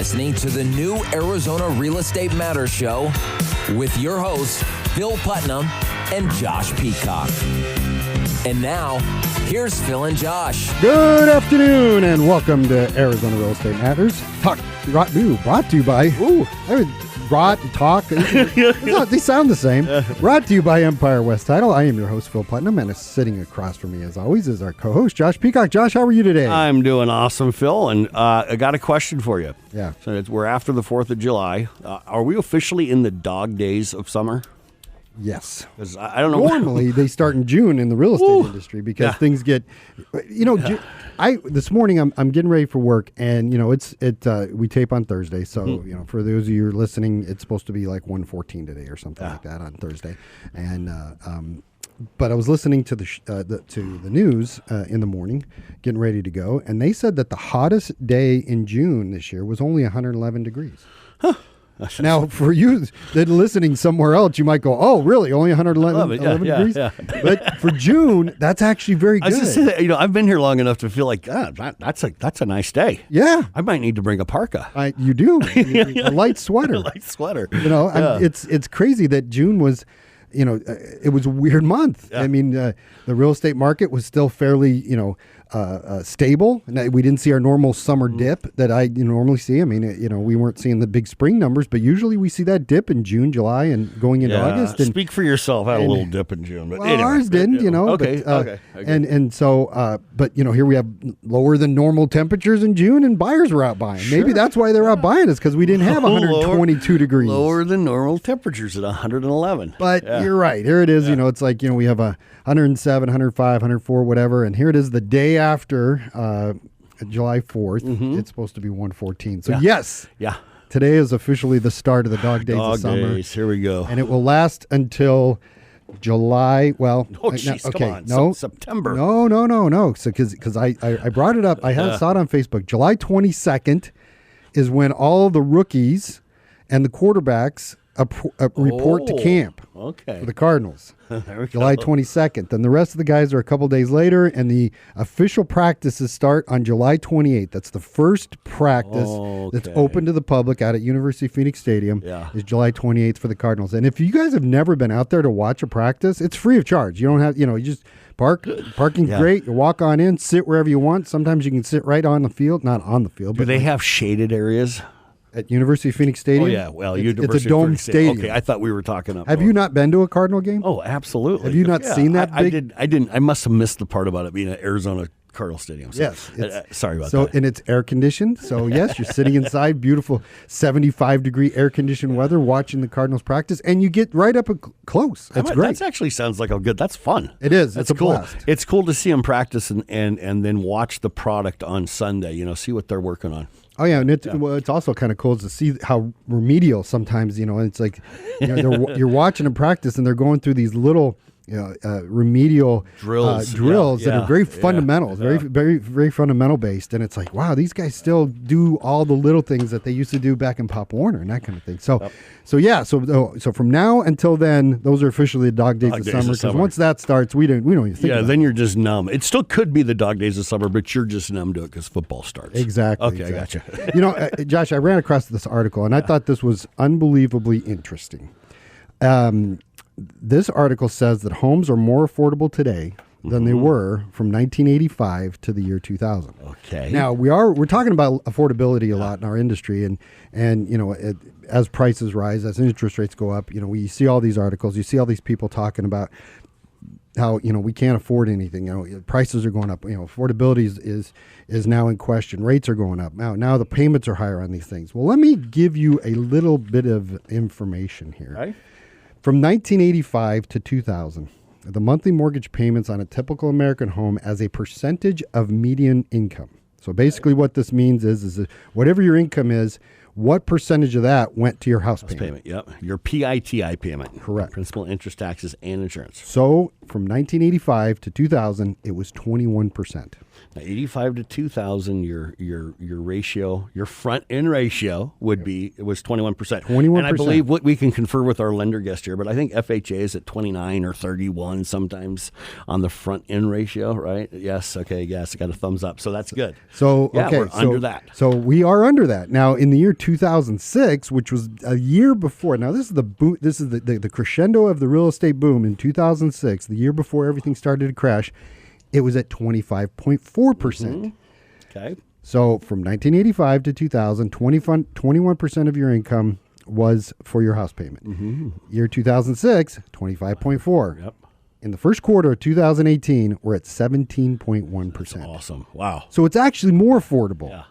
listening to the new Arizona Real Estate Matters Show with your hosts, Phil Putnam and Josh Peacock. And now, here's Phil and Josh. Good afternoon, and welcome to Arizona Real Estate Matters. Brought to you by, brought and talk. They sound the same. Brought to you by Empire West Title. I am your host, Phil Putnam, and sitting across from me, as always, is our co-host, Josh Peacock. Josh, how are you today? I'm doing awesome, Phil, and I got a question for you. Yeah. So we're after the 4th of July. Are we officially in the dog days of summer? Yes. Because I don't know. Normally, they start in June in the real estate industry because things get, this morning I'm getting ready for work, and we tape on Thursday, so for those of you who are listening, it's supposed to be like 1:14 today or something like that on Thursday, and but I was listening to the news in the morning, getting ready to go, and they said that the hottest day in June this year was only 111 degrees. Huh. Now, for you that are listening somewhere else, you might go, "Oh, really? Only 111 degrees?" Yeah. But for June, that's actually very good. I was just saying that, I've been here long enough to feel like that's a nice day. Yeah, I might need to bring a parka. You do a light sweater. A light sweater. It's crazy that June was. It was a weird month. Yeah. I mean, the real estate market was still fairly, stable. We didn't see our normal summer dip that I normally see. I mean, we weren't seeing the big spring numbers, but usually we see that dip in June, July, and going into August. And, speak for yourself. I had a little dip in June, but anyway, ours didn't. Okay. And so, here we have lower than normal temperatures in June, and buyers were out buying. Sure. Maybe that's why they're out buying us, because we didn't have 122 degrees. Lower than normal temperatures at 111. But you're right. Here it is. Yeah. It's like we have a 107, 105, 104, whatever, and here it is the day after July 4th. Mm-hmm. It's supposed to be 114. So yes, today is officially the start of the dog days of summer. Days. Here we go, and it will last until July. Well, September. No. So because I brought it up, I saw it on Facebook. July 22nd is when all the rookies and the quarterbacks report to camp for the Cardinals. July 22nd. Then the rest of the guys are a couple days later, and the official practices start on July 28th. That's the first practice that's open to the public out at University of Phoenix Stadium is July 28th for the Cardinals. And if you guys have never been out there to watch a practice, it's free of charge. You don't have, you just park. Parking's great. You walk on in, sit wherever you want. Sometimes you can sit right on the field, not on the field. Do they have shaded areas? At University of Phoenix Stadium? Oh, yeah. Well, it's a domed stadium. Okay, I thought we were talking up. Have you not been to a Cardinal game? Oh, absolutely. Have you not seen that big? I didn't. I must have missed the part about it being at Arizona Cardinal Stadium. So, yes. Sorry about that. And it's air conditioned. So, yes, you're sitting inside, beautiful 75-degree air conditioned weather, watching the Cardinals practice, and you get right up close. That's great. That actually sounds like that's fun. It is. That's it's cool. Blast. It's cool to see them practice and then watch the product on Sunday, see what they're working on. Oh, yeah, and it's also kind of cool to see how remedial sometimes, it's like, you're watching them practice, and they're going through these little remedial drills that are very fundamental, very, very, very fundamental based. And it's like, wow, these guys still do all the little things that they used to do back in Pop Warner and that kind of thing. So from now until then, those are officially the dog days of summer. Because once that starts, we don't even think about it. Then you're just numb. It still could be the dog days of summer, but you're just numb to it because football starts. Exactly. Okay, exactly. I gotcha. Josh, I ran across this article, and I thought this was unbelievably interesting. This article says that homes are more affordable today than they were from 1985 to the year 2000. Okay. Now we're talking about affordability a lot in our industry, and as prices rise, as interest rates go up, we see all these articles, you see all these people talking about how we can't afford anything. Prices are going up. Affordability is now in question. Rates are going up. Now the payments are higher on these things. Well, let me give you a little bit of information here. Right. From 1985 to 2000, the monthly mortgage payments on a typical American home as a percentage of median income. So basically what this means is that whatever your income is, what percentage of that went to your house payment? Yep. Your PITI payment. Correct. Principal, interest, taxes, and insurance. So from 1985 to 2000, it was 21%. Now, 85 to 2,000, your ratio, your front end ratio was 21%. 21%. And I believe what we can confer with our lender guest here, but I think FHA is at 29 or 31 sometimes on the front end ratio, right? Yes. Okay. Yes. I got a thumbs up. So that's good. So yeah, okay, we're under that. So we are under that now. In the year 2006, which was a year before. Now this is the boom. This is the crescendo of the real estate boom in 2006. The year before everything started to crash, it was at 25.4%. Okay. So from 1985 to 2000, 21% of your income was for your house payment. Year 2006, 25.4. Yep. In the first quarter of 2018, we're at 17.1%. Awesome. Wow. So it's actually more affordable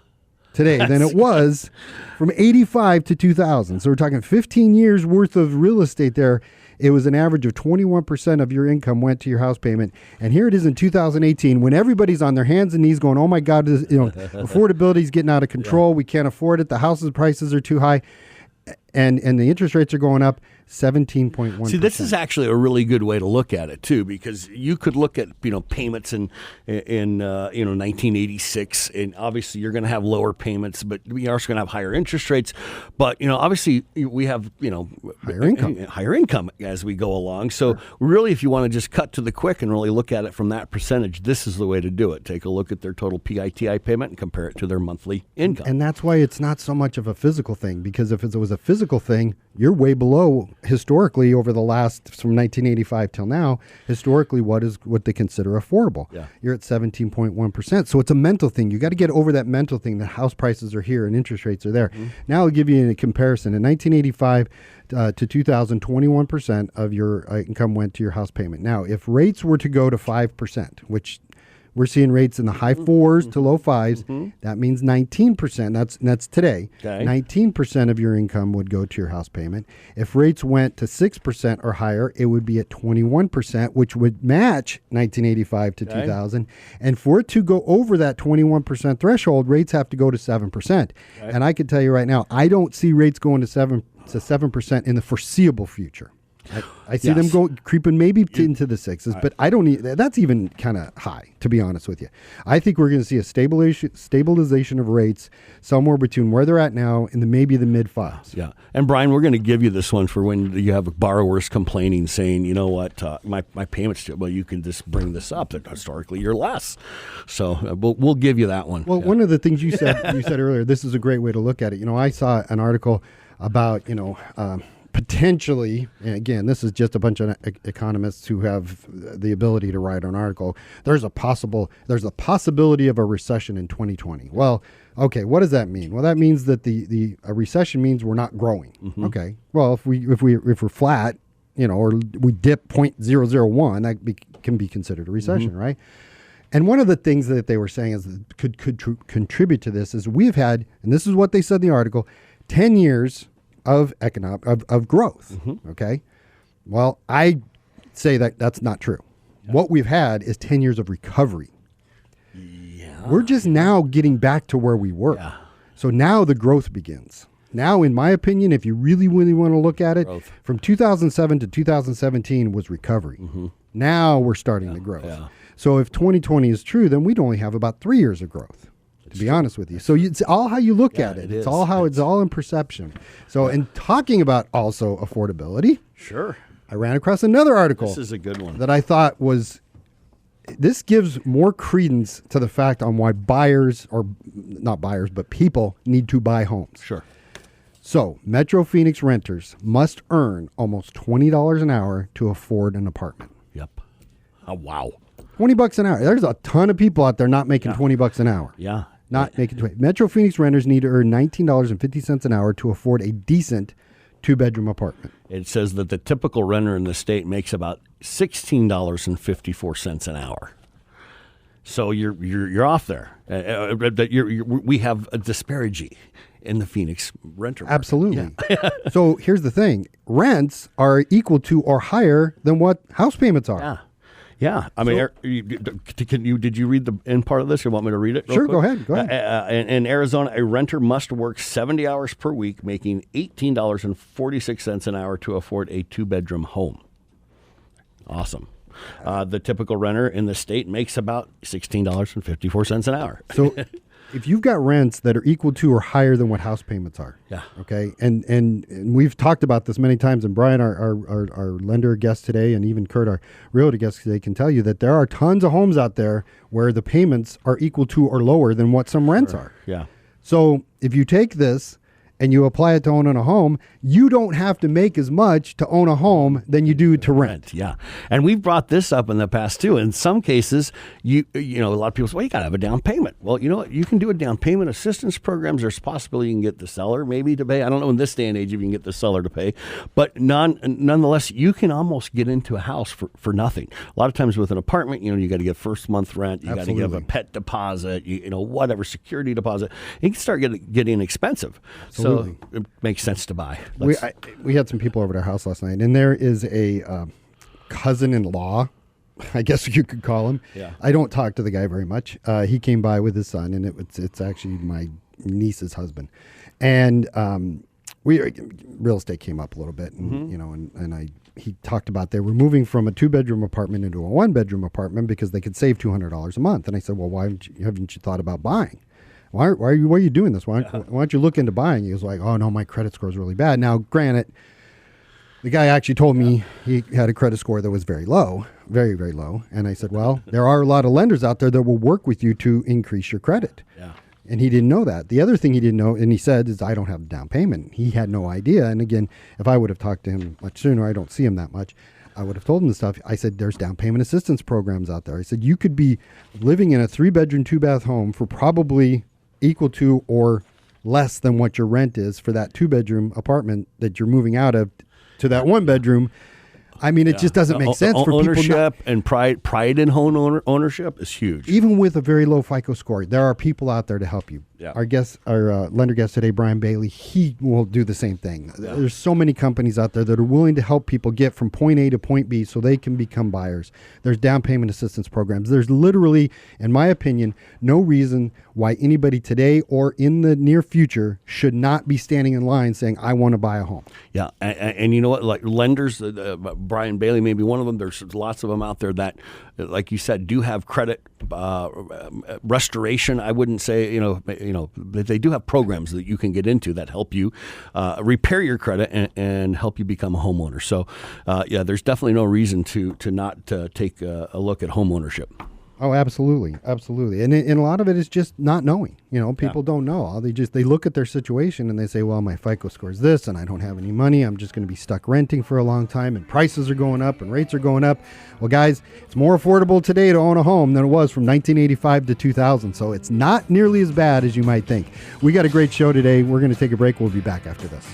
today than it was from 85 to 2000. So we're talking 15 years worth of real estate there. It was an average of 21% of your income went to your house payment. And here it is in 2018 when everybody's on their hands and knees going, oh my God, affordability is getting out of control. We can't afford it. The houses prices are too high. And the interest rates are going up 17.1%. See, this is actually a really good way to look at it too, because you could look at payments in 1986, and obviously you're going to have lower payments, but we are also going to have higher interest rates. But obviously we have higher income as we go along. So really, if you want to just cut to the quick and really look at it from that percentage, this is the way to do it. Take a look at their total PITI payment and compare it to their monthly income. And that's why it's not so much of a physical thing, because if it was a physical thing, you're way below historically over the last, from 1985 till now, historically what they consider affordable. Yeah. You're at 17.1%. So it's a mental thing. You got to get over that mental thing that house prices are here and interest rates are there. Now I'll give you a comparison. In 1985 to 2000, 21% of your income went to your house payment. Now, if rates were to go to 5%, which we're seeing rates in the high 4s to low 5s. That means 19%. That's today. Okay. 19% of your income would go to your house payment. If rates went to 6% or higher, it would be at 21%, which would match 1985 to 2000. And for it to go over that 21% threshold, rates have to go to 7%. And I can tell you right now, I don't see rates going to 7% in the foreseeable future. I see them creeping maybe into the 6s, but I don't need that's even kind of high, to be honest with you. I think we're going to see a stabilization of rates somewhere between where they're at now and maybe the mid 5s. Yeah. And Brian, we're going to give you this one for when you have borrowers complaining, saying, you know what, my payments, well, you can just bring this up that historically you're less. So we'll give you that one. Well, one of the things you said earlier, this is a great way to look at it. I saw an article about, potentially, and again, this is just a bunch of economists who have the ability to write an article. There's a possibility of a recession in 2020. Well, okay, what does that mean? Well, that means that a recession means we're not growing. Okay, well, if we're flat, or we dip 0.001, that can be considered a recession, right? And one of the things that they were saying is that could contribute to this is we've had, and this is what they said in the article, 10 years of growth. Okay. Well, I say that's not true. Yeah. What we've had is 10 years of recovery. Yeah. We're just now getting back to where we were. Yeah. So now the growth begins. Now, in my opinion, if you really, really want to look at it, from 2007 to 2017 was recovery. Now we're starting the growth. Yeah. So if 2020 is true, then we'd only have about 3 years of growth. To be honest with you. So it's all how you look at it. It's all in perception. So in talking about also affordability, sure, I ran across another article. This is a good one. That I thought this gives more credence to the fact on why buyers, or not buyers, but people need to buy homes. Sure. So Metro Phoenix renters must earn almost $20 an hour to afford an apartment. Yep. Oh, wow. $20 an hour. There's a ton of people out there not making $20 an hour. Yeah. Not making $20. Metro Phoenix renters need to earn $19.50 an hour to afford a decent 2-bedroom apartment. It says that the typical renter in the state makes about $16.54 an hour. So you're off there. We have a disparity in the Phoenix renter market. Absolutely. Yeah. So here's the thing: rents are equal to or higher than what house payments are. Yeah. Yeah, I mean, did you read the end part of this? You want me to read it? Sure, go ahead. In Arizona, a renter must work 70 hours per week, making $18.46 an hour to afford a 2-bedroom home. Awesome. The typical renter in the state makes about $16.54 an hour. So if you've got rents that are equal to or higher than what house payments are, okay, and we've talked about this many times, and Brian, our lender guest today, and even Kurt, our realtor guest today, can tell you that there are tons of homes out there where the payments are equal to or lower than what some rents are. Yeah. So if you take this and you apply it to owning a home, you don't have to make as much to own a home than you do to rent. Yeah. And we've brought this up in the past too. In some cases, you know, a lot of people say, well, you got to have a down payment. Well, you know what? You can do a down payment assistance programs. There's possibility you can get the seller maybe to pay. I don't know in this day and age if you can get the seller to pay. But nonetheless, you can almost get into a house for nothing. A lot of times with an apartment, you know, you got to get first month rent. You got to give a pet deposit, you know, whatever, security deposit. It can start getting expensive. Absolutely. So it makes sense to buy. We had some people over at our house last night, and there is a cousin-in-law, I guess you could call him. Yeah. I don't talk to the guy very much. He came by with his son, and it's actually my niece's husband. And real estate came up a little bit, and you know, and he talked about they were moving from a 2-bedroom apartment into a 1-bedroom apartment because they could save $200 a month. And I said, well, why haven't you thought about buying? Why are you doing this? Why don't you look into buying? He was like, oh, no, my credit score is really bad. Now, granted, the guy actually told me he had a credit score that was very low, very, very low. And I said, well, there are a lot of lenders out there that will work with you to increase your credit. Yeah. And he didn't know that. The other thing he didn't know, and he said, is I don't have a down payment. He had no idea. And again, if I would have talked to him much sooner, I don't see him that much, I would have told him this stuff. I said, there's down payment assistance programs out there. I said, you could be living in a 3-bedroom, 2-bath home for probably equal to or less than what your rent is for that 2-bedroom apartment that you're moving out of to that 1-bedroom. I mean, it just doesn't make sense for people. Ownership and pride in home ownership is huge. Even with a very low FICO score, there are people out there to help you. Yeah. Our lender guest today, Brian Bailey, he will do the same thing. Yeah. There's so many companies out there that are willing to help people get from point A to point B so they can become buyers. There's down payment assistance programs. There's literally, in my opinion, no reason why anybody today or in the near future should not be standing in line saying, I want to buy a home. Yeah. And you know what? Like lenders, Brian Bailey may be one of them. There's lots of them out there that, like you said, do have credit restoration. I wouldn't say, they do have programs that you can get into that help you repair your credit and help you become a homeowner. So, there's definitely no reason to not take a look at home ownership. Oh, absolutely. Absolutely. And a lot of it is just not knowing. People don't know. They look at their situation and they say, well, my FICO score is this and I don't have any money. I'm just going to be stuck renting for a long time and prices are going up and rates are going up. Well, guys, it's more affordable today to own a home than it was from 1985 to 2000. So it's not nearly as bad as you might think. We got a great show today. We're going to take a break. We'll be back after this.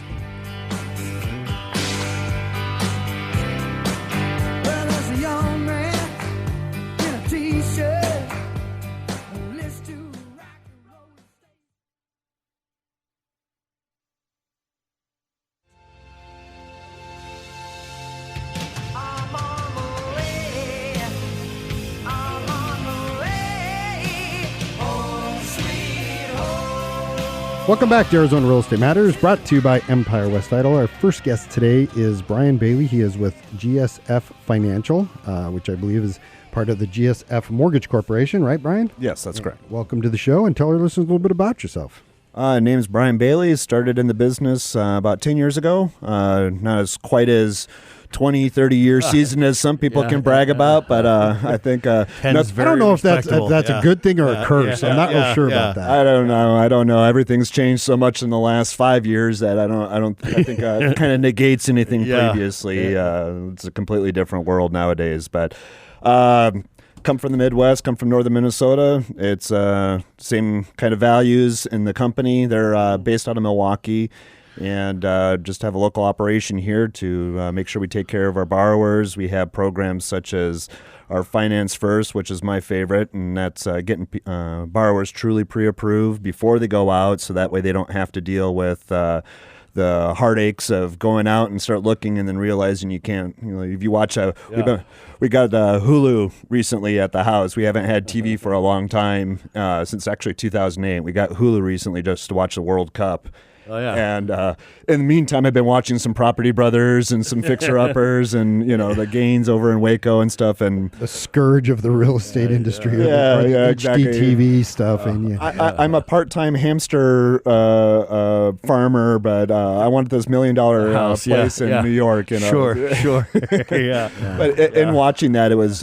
Welcome back to Arizona Real Estate Matters, brought to you by Empire West Title. Our first guest today is Brian Bailey. He is with GSF Financial, which I believe is part of the GSF Mortgage Corporation, right, Brian? Yes, that's correct. Welcome to the show, and tell our listeners a little bit about yourself. Name's Brian Bailey. Started in the business about 10 years ago. Not as quite as 20, 30-year season as some people can brag about, but I think I don't know if that's a good thing or a curse. I'm not real sure about that. I don't know. Everything's changed so much in the last 5 years that I think it kind of negates anything previously. It's a completely different world nowadays. But come from the Midwest, come from northern Minnesota. It's same kind of values in the company. They're based out of Milwaukee. And just have a local operation here to make sure we take care of our borrowers. We have programs such as our Finance First, which is my favorite, and that's getting borrowers truly pre-approved before they go out, so that way they don't have to deal with the heartaches of going out and start looking and then realizing you can't. If you watch we got Hulu recently at the house. We haven't had TV for a long time, since actually 2008. We got Hulu recently just to watch the World Cup. Oh, yeah. And in the meantime, I've been watching some Property Brothers and some Fixer Uppers, and the gains over in Waco and stuff, and the scourge of the real estate industry. Yeah, or the exactly. HDTV stuff. And I'm a part-time hamster farmer, but I wanted this $1 million place in New York. Sure. Yeah. But in watching that, it was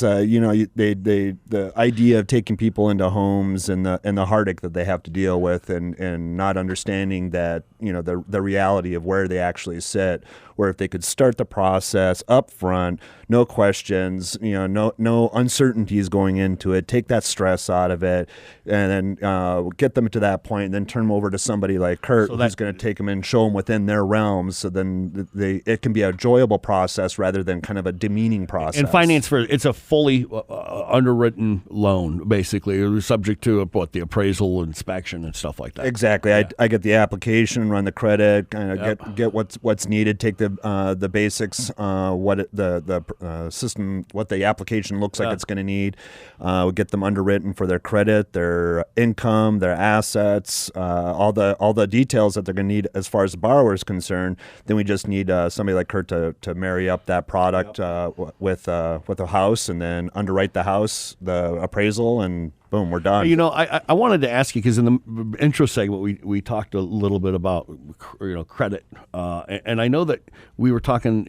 the idea of taking people into homes and the heartache that they have to deal with, and not understanding that the reality of where they actually sit. Where if they could start the process up front, no questions, no uncertainties going into it, take that stress out of it, and then get them to that point, and then turn them over to somebody like Kurt, who's going to take them and show them within their realms. So then it can be a enjoyable process rather than kind of a demeaning process. And finance it's a fully underwritten loan, basically, subject to the appraisal, inspection, and stuff like that. Exactly. Yeah. I get the application, run the credit, kind of get what's needed, take the basics, the system, what the application looks like it's going to need. We get them underwritten for their credit, their income, their assets, all the details that they're going to need as far as the borrower is concerned. Then we just need somebody like Kurt to marry up that product with a house, and then underwrite the house, the appraisal, and boom, we're done. I wanted to ask you, because in the intro segment we talked a little bit about credit, and I know that we were talking.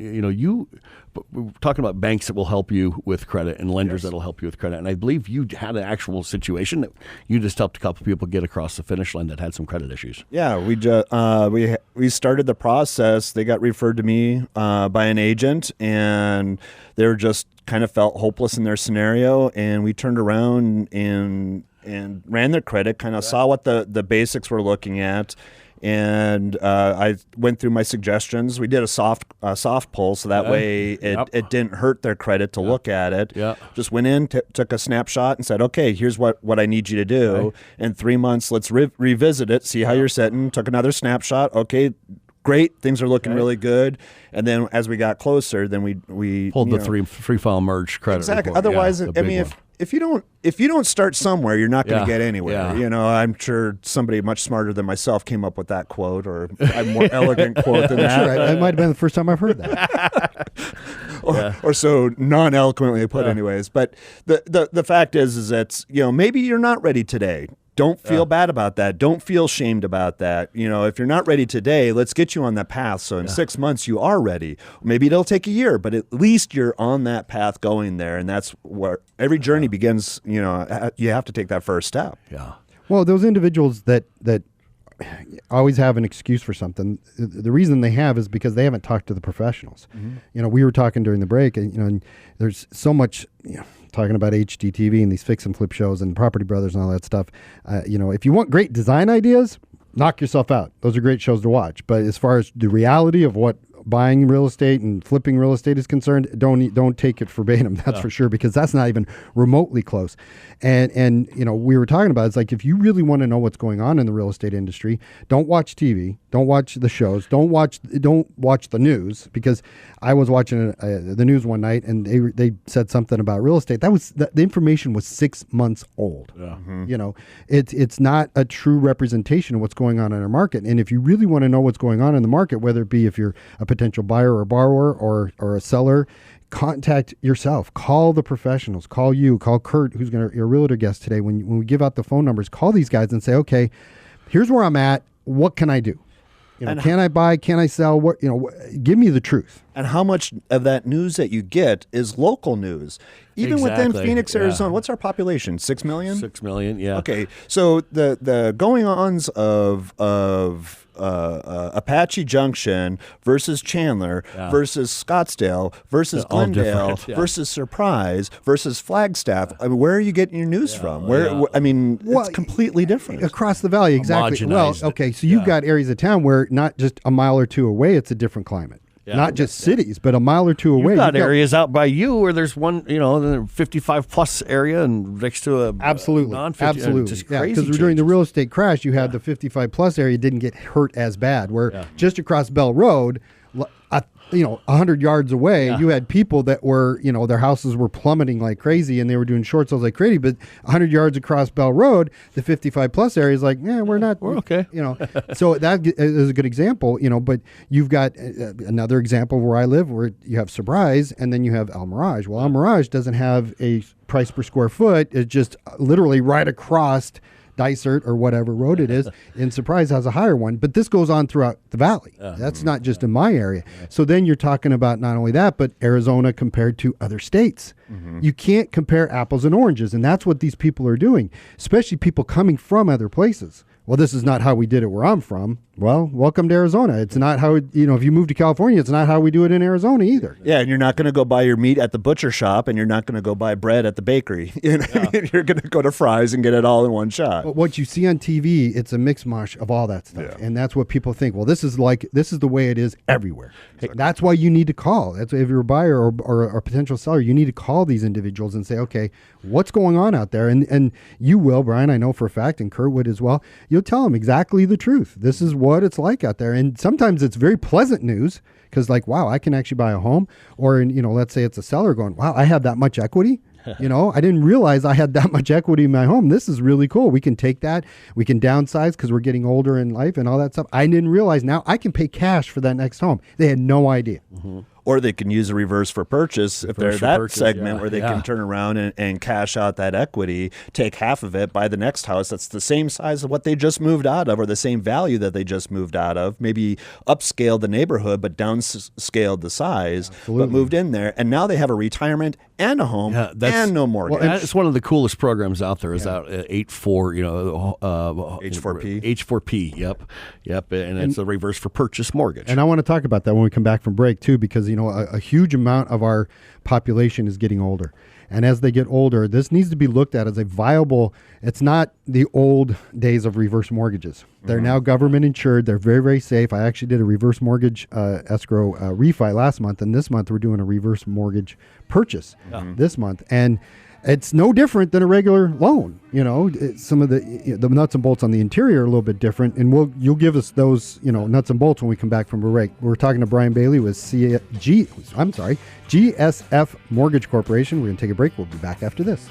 We were talking about banks that will help you with credit and lenders that'll help you with credit. And I believe you had an actual situation that you just helped a couple people get across the finish line that had some credit issues. Yeah, we started the process. They got referred to me by an agent, and they were just kind of felt hopeless in their scenario. And we turned around and ran their credit, kind of saw what the basics we're looking at. And I went through my suggestions. We did a soft pull, so that way it didn't hurt their credit to look at it. Yeah. Just went in, took a snapshot, and said, okay, here's what I need you to do. Okay. In 3 months, let's revisit it, see how you're sitting. Took another snapshot. Okay, great, things are looking really good. And then as we got closer, then we pulled the free file merge credit. Exactly. Report. Otherwise, if you don't start somewhere, you're not going to get anywhere. Yeah. I'm sure somebody much smarter than myself came up with that quote, or a more elegant quote than that. Sure, it might have been the first time I've heard that. or so non-eloquently put, anyways. But the fact is that maybe you're not ready today. Don't feel bad about that. Don't feel shamed about that. If you're not ready today, let's get you on that path. So in 6 months, you are ready. Maybe it'll take a year, but at least you're on that path going there. And that's where every journey begins. You have to take that first step. Yeah. Well, those individuals that always have an excuse for something, the reason they have is because they haven't talked to the professionals. Mm-hmm. We were talking during the break, and there's so much, talking about HGTV and these fix and flip shows and Property Brothers and all that stuff. If you want great design ideas, knock yourself out. Those are great shows to watch. But as far as the reality of what buying real estate and flipping real estate is concerned, don't take it verbatim. That's for sure, because that's not even remotely close. And we were talking about, it's like, if you really want to know what's going on in the real estate industry, don't watch TV, don't watch the shows, don't watch the news, because I was watching the news one night and they said something about real estate. The information was 6 months old. Yeah. Mm-hmm. It's not a true representation of what's going on in our market. And if you really want to know what's going on in the market, whether it be if you're a potential buyer or borrower or a seller, contact yourself. Call the professionals. Call Kurt, who's your realtor guest today. When we give out the phone numbers, call these guys and say, okay, here's where I'm at. What can I do? Can I buy? Can I sell? What? Give me the truth. And how much of that news that you get is local news? Even within Phoenix, Arizona, what's our population? 6 million? 6 million, yeah. Okay, so the going-ons of Apache Junction versus Chandler versus Scottsdale versus Glendale versus Surprise versus Flagstaff. I mean, where are you getting your news from? It's completely different. Across the valley, exactly. Well, okay, so you've got areas of town where not just a mile or two away, it's a different climate. Yeah. Not just cities, but a mile or two away. You've got areas out by you where there's one, the 55 plus area and next to a absolutely. Just crazy. Because during the real estate crash, you had the 55 plus area didn't get hurt as bad. Where just across Bell Road, 100 yards away, you had people that were, their houses were plummeting like crazy and they were doing short sales like crazy. But 100 yards across Bell Road, the 55 plus area is like, we're okay. So that is a good example, but you've got another example where I live where you have Surprise and then you have El Mirage. Well, El Mirage doesn't have a price per square foot. It's just literally right across Dysart or whatever road it is, and Surprise has a higher one. But this goes on throughout the valley. That's not just in my area. So then you're talking about not only that, but Arizona compared to other states. You can't compare apples and oranges, and that's what these people are doing, especially people coming from other places. Well, this is not how we did it where I'm from. Well, welcome to Arizona. It's not how, if you move to California, it's not how we do it in Arizona either. Yeah, and you're not going to go buy your meat at the butcher shop, and you're not going to go buy bread at the bakery. You're going to go to Fry's and get it all in one shot. But what you see on TV, it's a mix mash of all that stuff. Yeah. And that's what people think. Well, this is the way it is everywhere. Exactly. That's why you need to call. That's why if you're a buyer or a potential seller, you need to call these individuals and say, okay, what's going on out there? And you will, Brian, I know for a fact, and Kurt would as well. You'll tell them exactly the truth. This is what it's like out there. And sometimes it's very pleasant news because wow, I can actually buy a home. Or, let's say it's a seller going, wow, I have that much equity. I didn't realize I had that much equity in my home. This is really cool. We can take that. We can downsize because we're getting older in life and all that stuff. I didn't realize now I can pay cash for that next home. They had no idea. Or they can use a reverse for purchase if they're that segment where they can turn around and cash out that equity, take half of it, buy the next house that's the same size of what they just moved out of or the same value that they just moved out of, maybe upscaled the neighborhood but downscaled the size, but moved in there. And now they have a retirement and a home and no mortgage. Well, it's one of the coolest programs out there is out at H4P. H4P, yep. And it's a reverse for purchase mortgage. And I want to talk about that when we come back from break too, because a huge amount of our population is getting older. And as they get older, this needs to be looked at as a viable, it's not the old days of reverse mortgages. They're now government insured. They're very, very safe. I actually did a reverse mortgage escrow refi last month. And this month we're doing a reverse mortgage purchase this month. And it's no different than a regular loan. Some of the nuts and bolts on the interior are a little bit different, and you'll give us those nuts and bolts when we come back from break. We're talking to Brian Bailey with GSF Mortgage Corporation. We're going to take a break. We'll be back after this.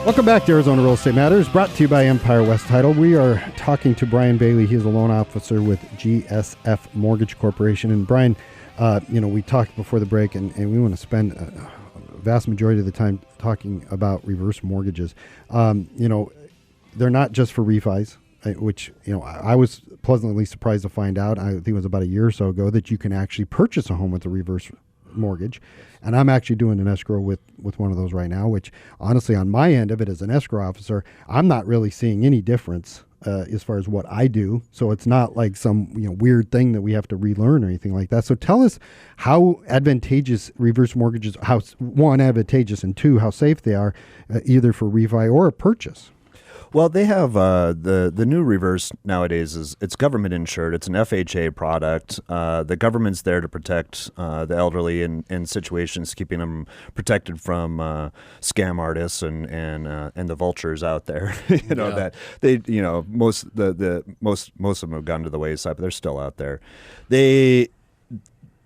Welcome back to Arizona Real Estate Matters, brought to you by Empire West Title. We are talking to Brian Bailey. He is a loan officer with GSF Mortgage Corporation. And Brian, we talked before the break, and we want to spend a vast majority of the time talking about reverse mortgages. They're not just for refis, which, I was pleasantly surprised to find out, I think it was about a year or so ago, that you can actually purchase a home with a reverse mortgage. And I'm actually doing an escrow with one of those right now, which honestly on my end of it as an escrow officer, I'm not really seeing any difference as far as what I do. So it's not like some weird thing that we have to relearn or anything like that. So tell us how advantageous reverse mortgages, how one, advantageous, and two, how safe they are either for refi or a purchase. Well, they have the new reverse nowadays it's government insured. It's an FHA product. The government's there to protect the elderly in situations, keeping them protected from scam artists and the vultures out there. That they most of them have gone to the wayside, but they're still out there. They're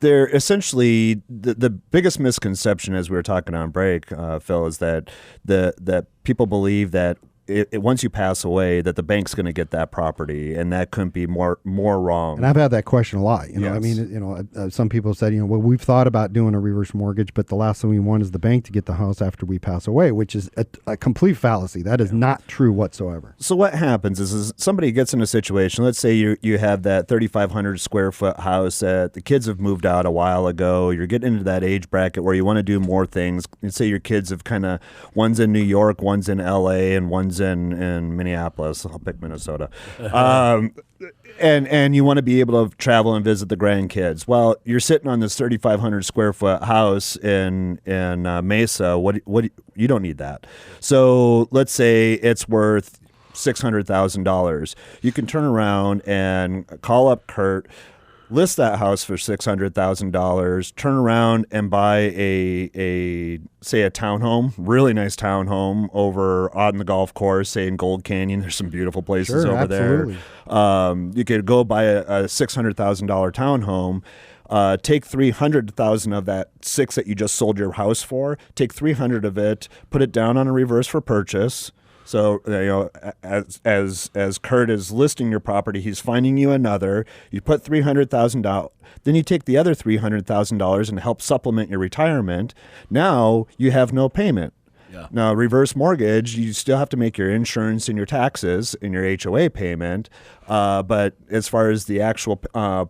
essentially the biggest misconception, as we were talking on break, Phil, is that that people believe that once you pass away, that the bank's going to get that property, and that couldn't be more wrong. And I've had that question a lot. Yes. I mean, some people said, well, we've thought about doing a reverse mortgage, but the last thing we want is the bank to get the house after we pass away, which is a complete fallacy. That is not true whatsoever. So what happens is somebody gets in a situation. Let's say you have that 3,500 square foot house that the kids have moved out a while ago. You're getting into that age bracket where you want to do more things. Let's say your kids have one's in New York, one's in LA, and one's lives in Minneapolis. I'll pick Minnesota. And you want to be able to travel and visit the grandkids. Well, you're sitting on this 3,500 square foot house in Mesa. You don't need that. So let's say it's worth $600,000. You can turn around and call up Kurt, list that house for $600,000, turn around and buy a townhome, really nice townhome over on the golf course, say in Gold Canyon. There's some beautiful places over absolutely. there. You could go buy a $600,000 townhome. Take 300,000 of that six that you just sold your house for. Take 300 of it, put it down on a reverse for purchase. So, as Kurt is listing your property, he's finding you another. You put $300,000 Then you take the other $300,000 and help supplement your retirement. Now you have no payment. Yeah. Now, reverse mortgage, you still have to make your insurance and your taxes and your HOA payment. But as far as the actual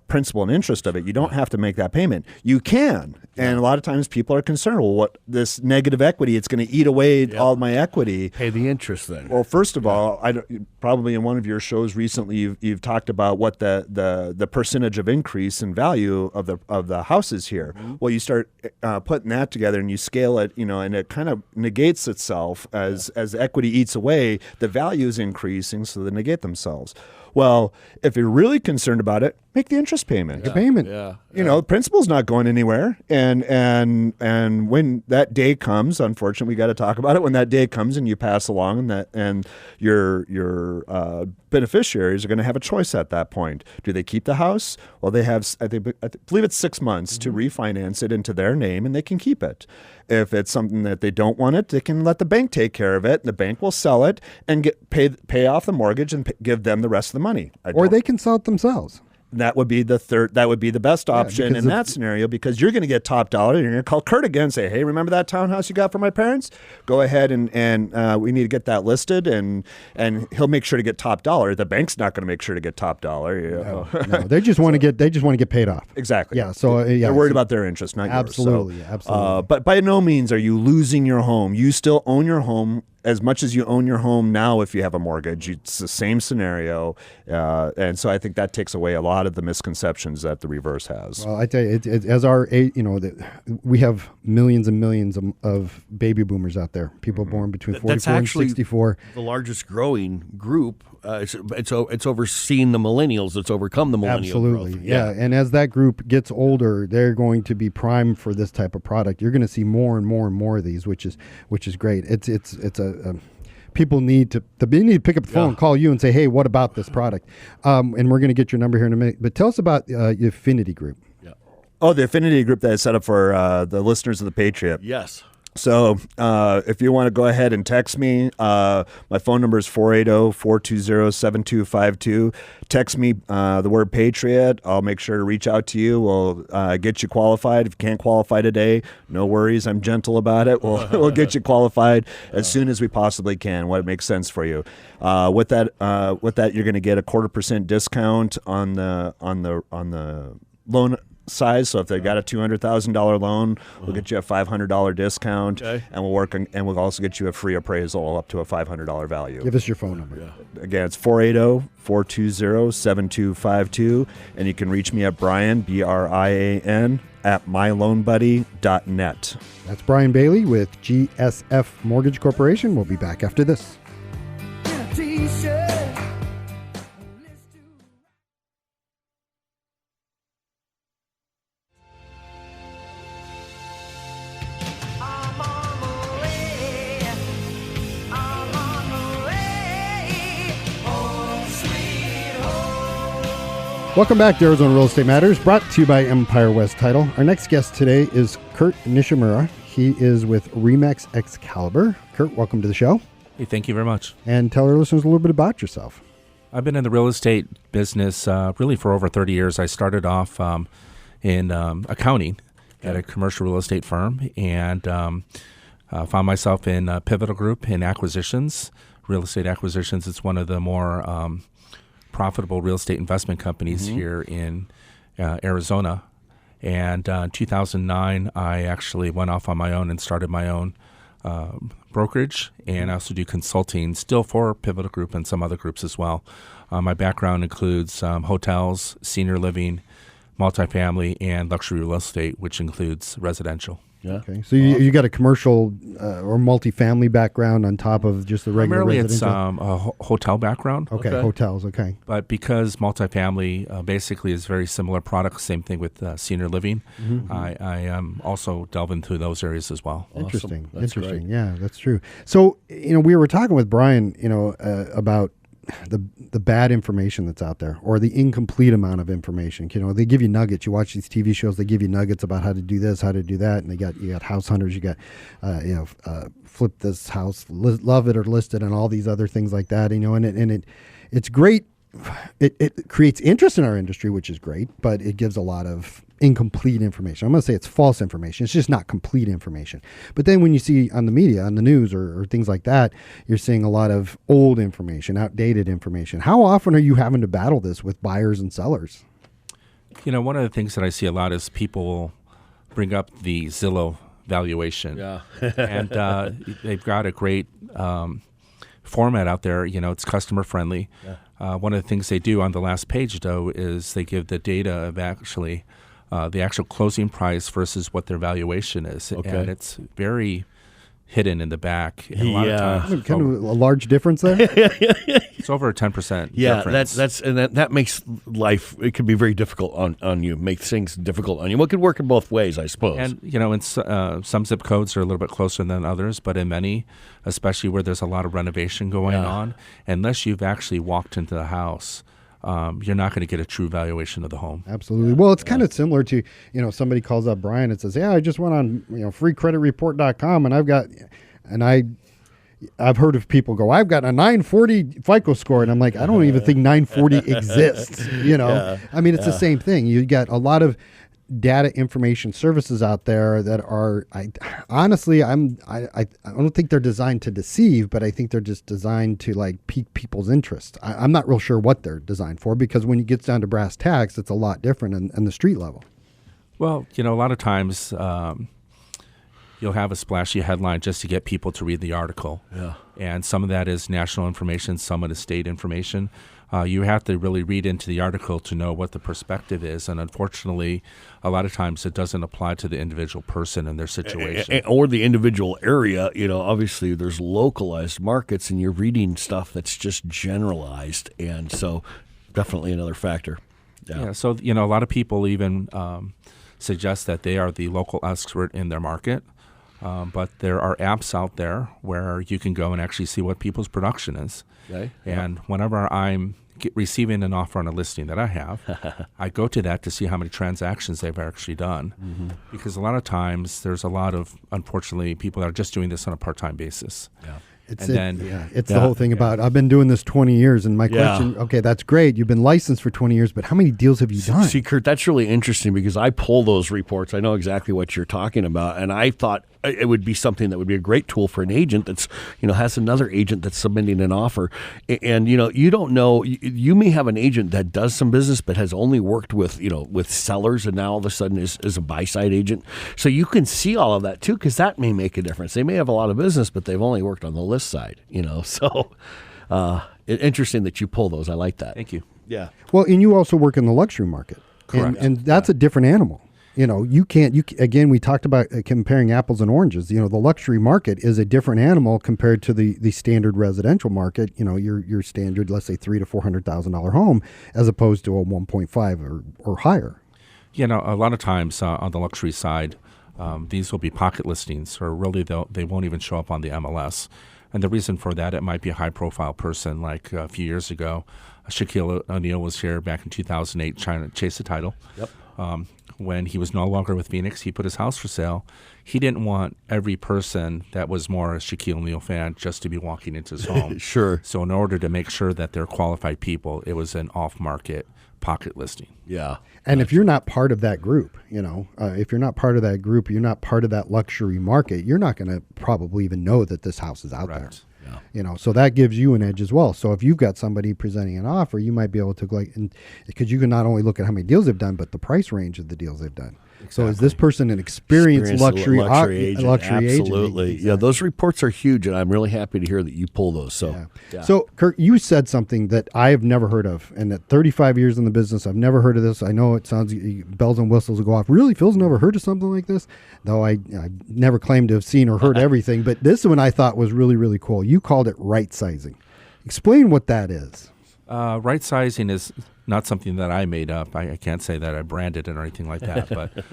principal and interest of it, you don't have to make that payment. You can. And a lot of times people are concerned, well, what this negative equity, it's going to eat away all my equity. Pay the interest then. Well, first of all, probably in one of your shows recently, you've talked about what the percentage of increase in value of the houses here. Mm-hmm. Well, you start putting that together and you scale it, and it kind of negates itself as equity eats away. The value is increasing, so they negate themselves. Well, if you're really concerned about it, make the interest payment. The payment. The principal's not going anywhere. And when that day comes, unfortunately, we got to talk about it. When that day comes and you pass along, and your beneficiaries are going to have a choice at that point. Do they keep the house? Well, they have, I believe it's 6 months to refinance it into their name, and they can keep it. If it's something that they don't want it, they can let the bank take care of it. And the bank will sell it and pay off the mortgage and give them the rest of the money. Or they can sell it themselves. That would be the best option in that scenario, because you're going to get top dollar. You're going to call Kurt again and say, hey, remember that townhouse you got for my parents? Go ahead and we need to get that listed, and he'll make sure to get top dollar. The bank's not going to make sure to get top dollar. No, they just want to get paid off. Exactly. Yeah. So they're worried about their interest, not absolutely, yours. Absolutely. But by no means are you losing your home. You still own your home as much as you own your home now. If you have a mortgage, it's the same scenario, and so I think that takes away a lot of the misconceptions that the reverse has. Well, I tell you, we have millions and millions of baby boomers out there. People born between 44 and 64. The largest growing group. It's overseen the millennials. It's overcome the millennial Absolutely, growth. Yeah. And as that group gets older, they're going to be primed for this type of product. You're going to see more and more and more of these, which is great. People need to pick up the phone, call you, and say, hey, what about this product? And we're going to get your number here in a minute. But tell us about the Affinity Group. Yeah. Oh, the Affinity Group that is set up for the listeners of the Patriot. Yes. So if you want to go ahead and text me, my phone number is 480-420-7252. Text me the word Patriot. I'll make sure to reach out to you. We'll get you qualified. If you can't qualify today, no worries. I'm gentle about it. We'll get you qualified as soon as we possibly can, what makes sense for you. With that, you're going to get a 0.25% discount on the loan size. So if they got a $200,000 loan, we'll get you a $500 discount, and we'll also get you a free appraisal up to a $500 value. Give us your phone number. Yeah. Again, it's 480-420-7252, and you can reach me at Brian, BRIAN, at myloanbuddy.net. That's Brian Bailey with GSF Mortgage Corporation. We'll be back after this. Welcome back to Arizona Real Estate Matters, brought to you by Empire West Title. Our next guest today is Kurt Nishimura. He is with Remax Excalibur. Kurt, welcome to the show. Hey, thank you very much. And tell our listeners a little bit about yourself. I've been in the real estate business really for over 30 years. I started off in accounting at a commercial real estate firm, and found myself in Pivotal Group in acquisitions, real estate acquisitions. It's one of the more profitable real estate investment companies here in Arizona. And in 2009, I actually went off on my own and started my own brokerage, and I also do consulting still for Pivotal Group and some other groups as well. My background includes hotels, senior living, multifamily, and luxury real estate, which includes residential. Yeah. Okay, so you got a commercial or multifamily background on top of just the regular Primarily, residential? it's a hotel background. Okay, hotels. Okay, But because multifamily basically is very similar products, same thing with senior living, I also delve into those areas as well. interesting. That's Interesting. great. Yeah, that's true. So we were talking with Brian, about the bad information that's out there, or the incomplete amount of information. They give you nuggets. You watch these TV shows, they give you nuggets about how to do this, how to do that, and you got house hunters, you got flip this house, love it or list it, and all these other things like that. It's great. It creates interest in our industry, which is great, but it gives a lot of incomplete information. I'm going to say it's false information. It's just not complete information. But then when you see on the media, on the news or things like that, you're seeing a lot of old information, outdated information. How often are you having to battle this with buyers and sellers? One of the things that I see a lot is people bring up the Zillow valuation. Yeah. And they've got a great format out there. It's customer friendly. Yeah. One of the things they do on the last page, though, is they give the data of the actual closing price versus what their valuation is. Okay. And it's very hidden in the back. And a lot of times, Kind of a large difference there. it's over a 10% Yeah, difference. that makes life, it can be very difficult on you, makes things difficult on you. Well, it could work in both ways, I suppose. And, in some zip codes are a little bit closer than others, but in many, especially where there's a lot of renovation going on, unless you've actually walked into the house, you're not going to get a true valuation of the home. Absolutely. Well, it's kind of similar to, somebody calls up Brian and says, yeah, I just went on, freecreditreport.com and I've heard of people go, I've got a 940 FICO score. And I'm like, I don't even think 940 exists. I mean, it's the same thing. You got a lot of data information services out there that are, honestly, I don't think they're designed to deceive, but I think they're just designed to pique people's interest. I'm not real sure what they're designed for, because when it gets down to brass tacks, it's a lot different in the street level. Well, a lot of times you'll have a splashy headline just to get people to read the article. Yeah. And some of that is national information, some of it is state information. You have to really read into the article to know what the perspective is. And unfortunately, a lot of times it doesn't apply to the individual person and their situation. Or the individual area. Obviously there's localized markets, and you're reading stuff that's just generalized. And so definitely another factor. Yeah. So, a lot of people even suggest that they are the local expert in their market. But there are apps out there where you can go and actually see what people's production is. Okay. And whenever I'm receiving an offer on a listing that I have, I go to that to see how many transactions they've actually done. Mm-hmm. Because a lot of times there's a lot of, unfortunately, people that are just doing this on a part-time basis. Yeah. It's the whole thing about, I've been doing this 20 years, and my question, okay, that's great. You've been licensed for 20 years, but how many deals have you done? See, Kurt, that's really interesting, because I pull those reports. I know exactly what you're talking about, and I thought it would be something that would be a great tool for an agent that's, has another agent that's submitting an offer. And, you don't know, you may have an agent that does some business but has only worked with, with sellers, and now all of a sudden is a buy-side agent. So you can see all of that too, because that may make a difference. They may have a lot of business, but they've only worked on the list side, So interesting that you pull those. I like that. Thank you. Yeah. Well, and you also work in the luxury market. Correct. And that's a different animal. Again, we talked about comparing apples and oranges. The luxury market is a different animal compared to the standard residential market. Your standard, let's say $300,000 to $400,000 home, as opposed to a 1.5 or higher. A lot of times on the luxury side, these will be pocket listings, or really they won't even show up on the MLS. And the reason for that, it might be a high-profile person. Like a few years ago, Shaquille O'Neal was here back in 2008 trying to chase the title. Yep. When he was no longer with Phoenix, he put his house for sale. He didn't want every person that was more a Shaquille O'Neal fan just to be walking into his home. Sure. So in order to make sure that they're qualified people, it was an off-market pocket listing. Yeah. And if you're not part of that group, if you're not part of that group, you're not part of that luxury market, you're not going to probably even know that this house is out there. Yeah. So that gives you an edge as well. So if you've got somebody presenting an offer, you might be able to because you can not only look at how many deals they've done, but the price range of the deals they've done. So is this person an experienced luxury agent? Absolutely. agent? Yeah, those reports are huge, and I'm really happy to hear that you pull those. So, So, Kurt, you said something that I have never heard of, and at 35 years in the business, I've never heard of this. I know it sounds bells and whistles will go off. Really, Phil's never heard of something like this, though I never claimed to have seen or heard everything. But this one I thought was really, really cool. You called it right sizing. Explain what that is. Right sizing is not something that I made up. I can't say that I branded it or anything like that, but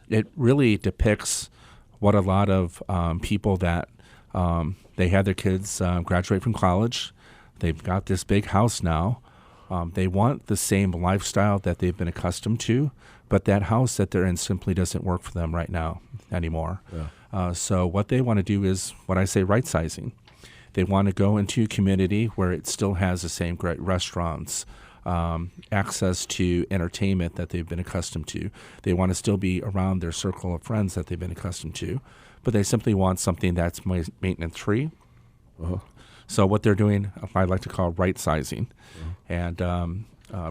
it really depicts what a lot of people that they had their kids graduate from college. They've got this big house now. They want the same lifestyle that they've been accustomed to, but that house that they're in simply doesn't work for them right now anymore. Yeah. So what they want to do is what I say right sizing. They want to go into a community where it still has the same great restaurants, access to entertainment that they've been accustomed to. They want to still be around their circle of friends that they've been accustomed to, but they simply want something that's maintenance-free. Uh-huh. So what they're doing, I like to call right sizing. Uh-huh. And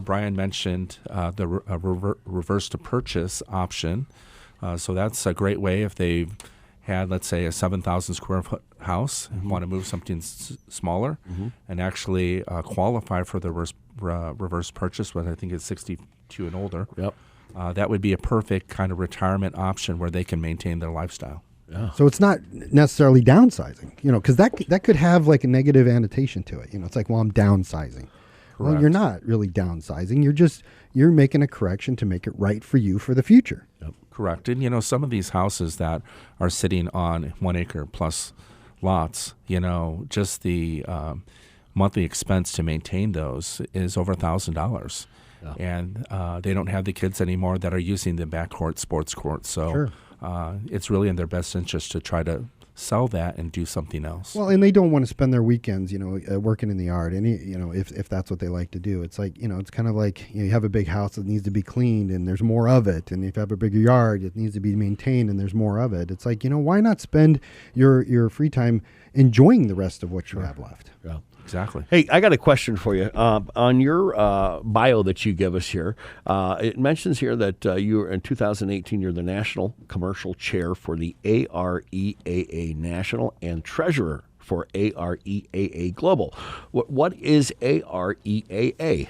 Brian mentioned the reverse to purchase option. So that's a great way if they've had, let's say, a 7,000 square foot house and want to move something smaller and actually qualify for the reverse purchase, what I think is 62 and older. Yep. That would be a perfect kind of retirement option where they can maintain their lifestyle. Yeah. So it's not necessarily downsizing, because that could have like a negative annotation to it. It's like, well, I'm downsizing. Correct. Well, you're not really downsizing. You're making a correction to make it right for you for the future. Yep. Correct. And, some of these houses that are sitting on 1 acre plus lots, just the monthly expense to maintain those is over $1,000. Yeah. And they don't have the kids anymore that are using the backcourt, sports court. So sure. It's really in their best interest to try to sell that and do something else. Well, and they don't want to spend their weekends, working in the yard. And if that's what they like to do, it's like, it's kind of like you have a big house that needs to be cleaned, and there's more of it. And if you have a bigger yard, it needs to be maintained, and there's more of it. It's like, why not spend your free time enjoying the rest of what you have left? Yeah. Exactly. Hey, I got a question for you. On your bio that you give us here, it mentions here that you were in 2018. You're the National Commercial Chair for the AREAA National and Treasurer for AREAA Global. What is AREAA?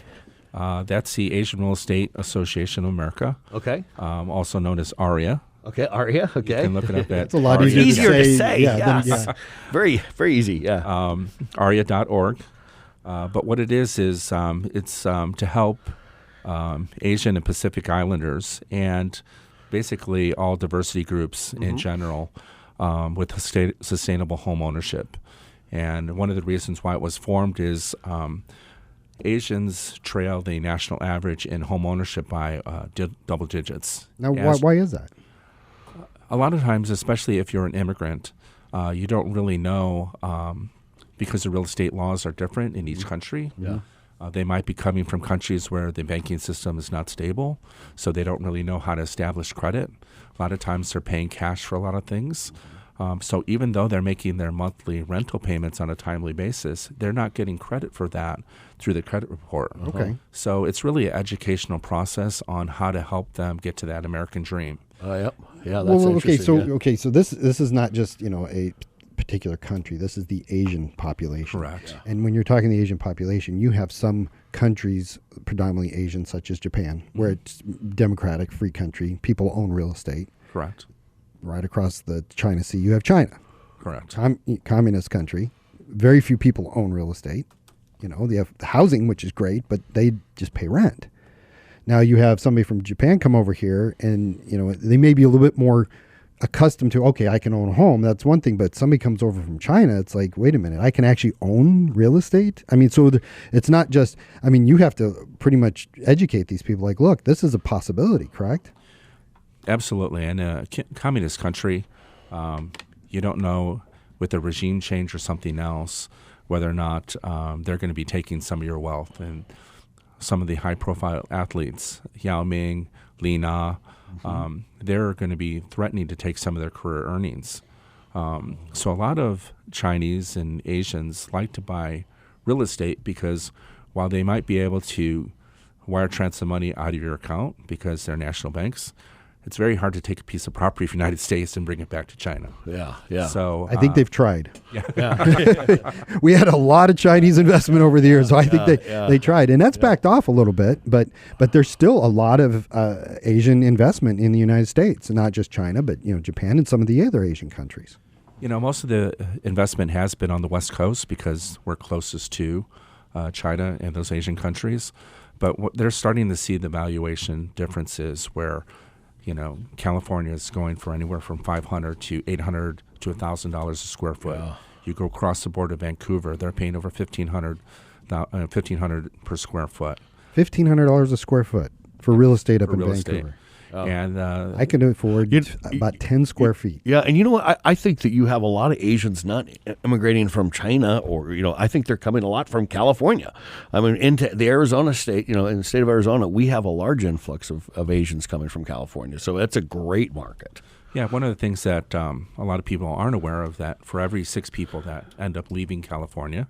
That's the Asian Real Estate Association of America. Okay. Also known as AREA. Okay, AREA. Okay, you can look it up at. It's a lot easier to say. Yeah, Yes. Very, very easy. Yeah. AREA.org. But what it is it's to help Asian and Pacific Islanders and basically all diversity groups in general with sustainable home ownership. And one of the reasons why it was formed is Asians trail the national average in home ownership by double digits. Now, why is that? A lot of times, especially if you're an immigrant, you don't really know because the real estate laws are different in each country. Yeah. They might be coming from countries where the banking system is not stable, so they don't really know how to establish credit. A lot of times they're paying cash for a lot of things. So even though they're making their monthly rental payments on a timely basis, they're not getting credit for that through the credit report. Okay. So it's really an educational process on how to help them get to that American dream. Yep. Yeah, that's interesting. So this is not just, a particular country. This is the Asian population. Correct. Yeah. And when you're talking the Asian population, you have some countries, predominantly Asian, such as Japan, where it's democratic, free country. People own real estate. Correct. Right across the China Sea, you have China. Correct. Communist country. Very few people own real estate. They have housing, which is great, but they just pay rent. Now you have somebody from Japan come over here, and they may be a little bit more accustomed to, okay, I can own a home. That's one thing, but somebody comes over from China, it's like, wait a minute, I can actually own real estate? I mean, so it's not just, you have to pretty much educate these people, like, look, this is a possibility, correct? Absolutely. In a communist country, you don't know with a regime change or something else whether or not they're going to be taking some of your wealth. And some of the high-profile athletes, Yao Ming, Li Na, they're going to be threatening to take some of their career earnings. So a lot of Chinese and Asians like to buy real estate because while they might be able to wire transfer money out of your account because they're national banks, it's very hard to take a piece of property from the United States and bring it back to China. Yeah. So I think they've tried. Yeah. We had a lot of Chinese investment over the years, so I think they tried, and that's backed off a little bit. But there's still a lot of Asian investment in the United States, not just China, but Japan and some of the other Asian countries. Most of the investment has been on the West Coast because we're closest to China and those Asian countries. But they're starting to see the valuation differences where, California is going for anywhere from $500 to $800 to $1,000 a square foot. Wow. You go across the border to Vancouver, they're paying over $1,500 per square foot. $1,500 a square foot for real estate up in Vancouver. Oh. And I can afford about 10 square feet. Yeah, and you know what? I think that you have a lot of Asians not immigrating from China, or I think they're coming a lot from California. I mean, into the Arizona state, in the state of Arizona, we have a large influx of Asians coming from California. So that's a great market. Yeah, one of the things that a lot of people aren't aware of, that for every 6 people that end up leaving California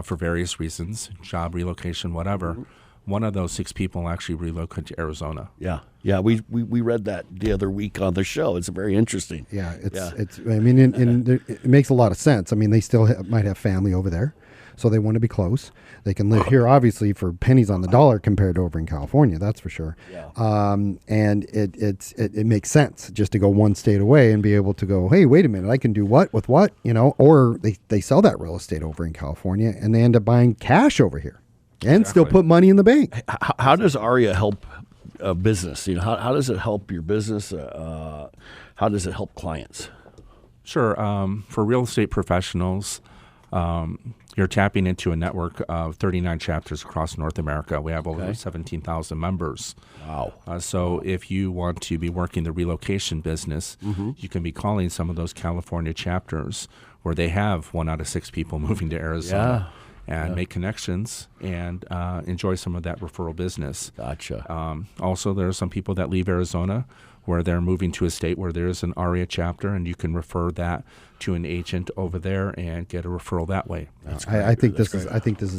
for various reasons, job relocation, whatever, one of those 6 people actually relocate to Arizona. Yeah. We read that the other week on the show. It's very interesting. Yeah, it's. I mean, it makes a lot of sense. I mean, they still might have family over there, so they want to be close. They can live here, obviously, for pennies on the dollar compared to over in California. That's for sure. Yeah. And it makes sense just to go one state away and be able to go, hey, wait a minute, I can do what with what, Or they sell that real estate over in California and they end up buying cash over here. And still put money in the bank. How does ARIA help business? How does it help your business? How does it help clients? Sure. For real estate professionals, you're tapping into a network of 39 chapters across North America. We have over 17,000 members. Wow. So if you want to be working the relocation business, you can be calling some of those California chapters where they have 1 out of 6 people moving to Arizona. And make connections and enjoy some of that referral business. Gotcha. Also, there are some people that leave Arizona where they're moving to a state where there is an ARIA chapter, and you can refer that to an agent over there and get a referral that way. I think this is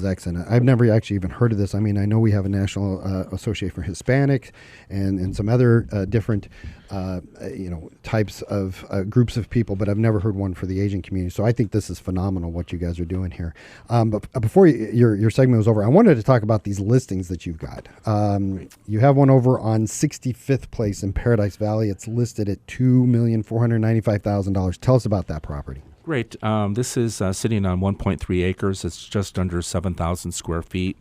excellent. I've never actually even heard of this. I mean, I know we have a National Association for Hispanic and some other different types of groups of people, but I've never heard one for the Asian community. So I think this is phenomenal what you guys are doing here. But before your segment was over, I wanted to talk about these listings that you've got. You have one over on 65th Place in Paradise Valley. It's listed at $2,495,000. Tell us about that property. Great. This is sitting on 1.3 acres. It's just under 7,000 square feet,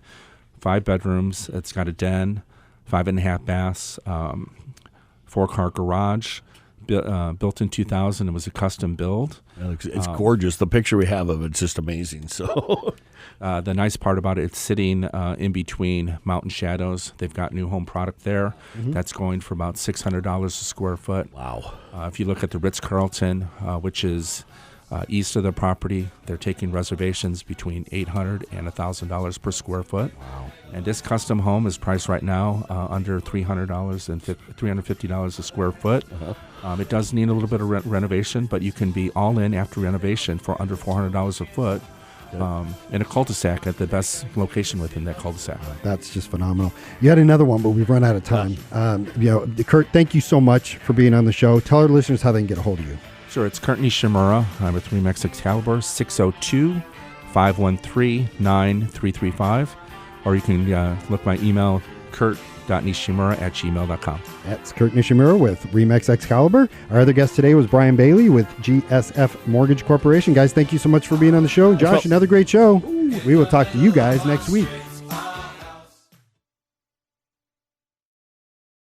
5 bedrooms. It's got a den, 5.5 baths, 4-car garage, built in 2000. It was a custom build. It's gorgeous. The picture we have of it's just amazing. So the nice part about it, it's sitting in between mountain shadows. They've got new home product there. That's going for about $600 a square foot. Wow. If you look at the Ritz-Carlton, which is east of the property, they're taking reservations between $800 and $1,000 per square foot. Wow. And this custom home is priced right now under $300 and $350 a square foot. It does need a little bit of renovation, but you can be all in after renovation for under $400 a foot. In a cul-de-sac at the best location within that cul-de-sac. That's just phenomenal. You had another one, but we've run out of time. Kurt, thank you so much for being on the show. Tell our listeners how they can get a hold of you. Sure, it's Kurt Nishimura. I'm with RE/MAX Excalibur, 602-513-9335. Or you can look my email, kurt.nishimura@gmail.com. That's Kurt Nishimura with RE/MAX Excalibur. Our other guest today was Brian Bailey with GSF Mortgage Corporation. Guys, thank you so much for being on the show. Josh, another great show. We will talk to you guys next week.